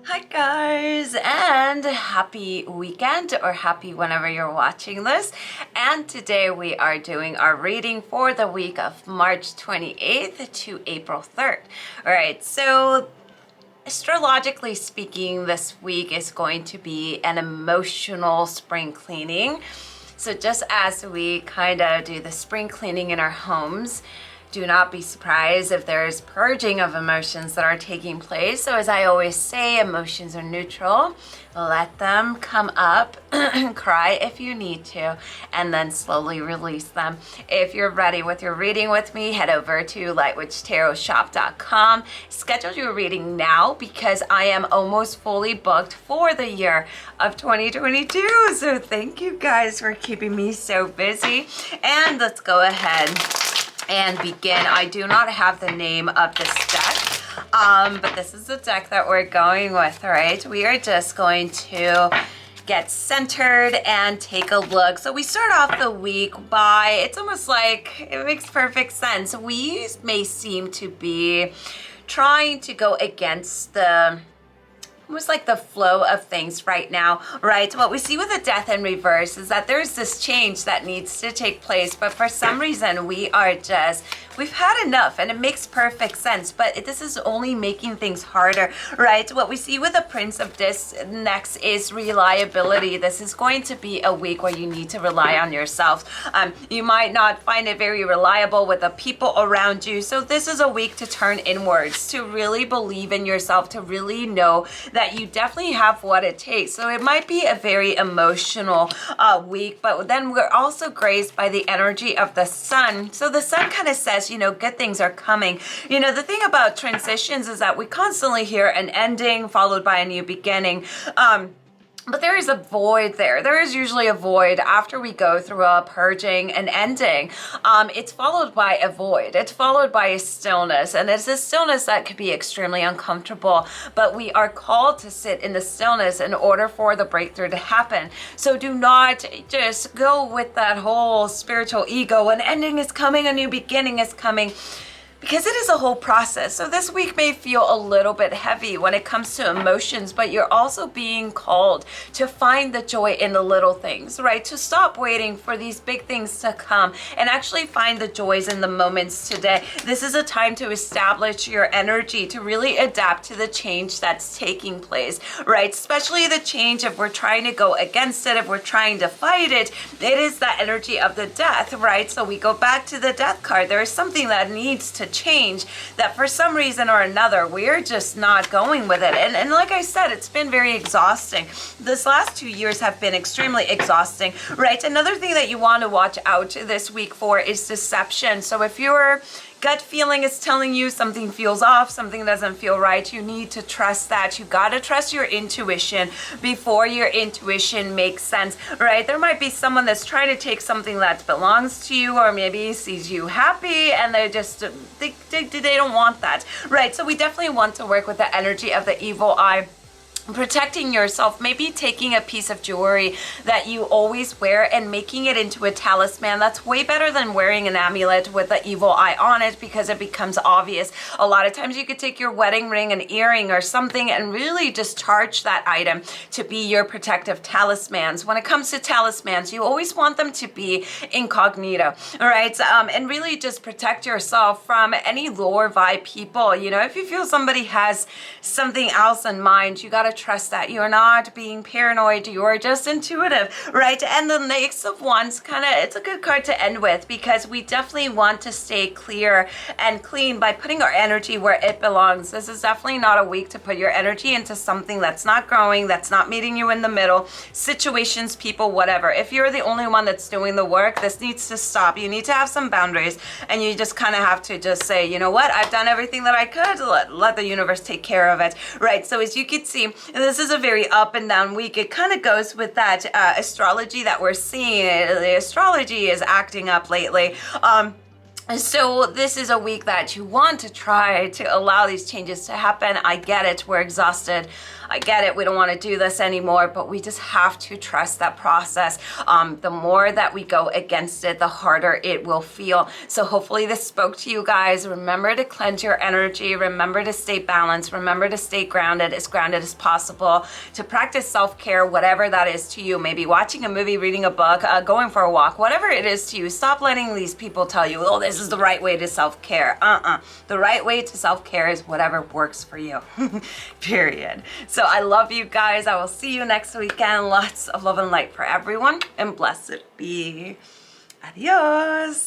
Hi guys, and happy weekend or happy whenever you're watching this. And today we are doing our reading for the week of March 28th to April 3rd. All right, so astrologically speaking, this week is going to be an emotional spring cleaning. So just as we kind of do the spring cleaning in our homes, do not be surprised if there's purging of emotions that are taking place. So as I always say, emotions are neutral. Let them come up, cry if you need to, and then slowly release them. If you're ready with your reading with me, head over to lightwitchtarotshop.com. Schedule your reading now because I am almost fully booked for the year of 2022. So thank you guys for keeping me so busy. And let's go ahead and begin. I do not have the name of this deck, but this is the deck that we're going with, right? We are just going to get centered and take a look. So we start off the week by, it's almost like, it makes perfect sense. We may seem to be trying to go against the almost like the flow of things right now, right? What we see with the death in reverse is that there's this change that needs to take place, but for some reason we've had enough, and it makes perfect sense, but this is only making things harder, right? What we see with the Prince of Discs next is reliability. This is going to be a week where you need to rely on yourself. You might not find it very reliable with the people around you, so this is a week to turn inwards, to really believe in yourself, to really know that you definitely have what it takes. So it might be a very emotional week, but then we're also graced by the energy of the sun. So the sun kind of says, good things are coming. The thing about transitions is that we constantly hear an ending followed by a new beginning. But there is a void there. There is usually a void after we go through a purging and ending. It's followed by a void. It's followed by a stillness. And it's a stillness that could be extremely uncomfortable. But we are called to sit in the stillness in order for the breakthrough to happen. So do not just go with that whole spiritual ego. An ending is coming, a new beginning is coming, because it is a whole process. So this week may feel a little bit heavy when it comes to emotions, but you're also being called to find the joy in the little things, right? To stop waiting for these big things to come and actually find the joys in the moments today. This is a time to establish your energy, to really adapt to the change that's taking place, right? Especially the change, if we're trying to go against it, if we're trying to fight it, it is that energy of the death, right? So we go back to the death card. There is something that needs to change, that for some reason or another we're just not going with it, and like I said, it's been very exhausting. This last 2 years have been extremely exhausting, right? Another thing that you want to watch out this week for is deception. So if your gut feeling is telling you something feels off, something doesn't feel right, you need to trust that. You gotta trust your intuition before your intuition makes sense, right? There might be someone that's trying to take something that belongs to you, or maybe sees you happy and they just they don't want that, right? So we definitely want to work with the energy of the evil eye. Protecting yourself, maybe taking a piece of jewelry that you always wear and making it into a talisman. That's way better than wearing an amulet with the evil eye on it, because it becomes obvious. A lot of times you could take your wedding ring, an earring or something, and really just charge that item to be your protective talismans. When it comes to talismans, you always want them to be incognito, all right? And really just protect yourself from any lower vibe people. If you feel somebody has something else in mind, you gotta trust that you're not being paranoid, you're just intuitive, right? And the Ace of Wands, it's a good card to end with, because we definitely want to stay clear and clean by putting our energy where it belongs. This is definitely not a week to put your energy into something that's not growing, that's not meeting you in the middle, situations, people, whatever. If you're the only one that's doing the work, this needs to stop. You need to have some boundaries, and you just have to just say, you know what, I've done everything that I could, let the universe take care of it, right? So as you can see, this is a very up and down week. It kind of goes with that astrology that we're seeing. The astrology is acting up lately. So this is a week that you want to try to allow these changes to happen. I get it. We're exhausted. I get it, we don't want to do this anymore, but we just have to trust that process. The more that we go against it, the harder it will feel. So hopefully this spoke to you guys. Remember to cleanse your energy. Remember to stay balanced. Remember to stay grounded as possible, to practice self-care, whatever that is to you. Maybe watching a movie, reading a book, going for a walk, whatever it is to you. Stop letting these people tell you, oh, this is the right way to self-care. The right way to self-care is whatever works for you. Period. So I love you guys. I will see you next weekend. Lots of love and light for everyone, and blessed be. Adios.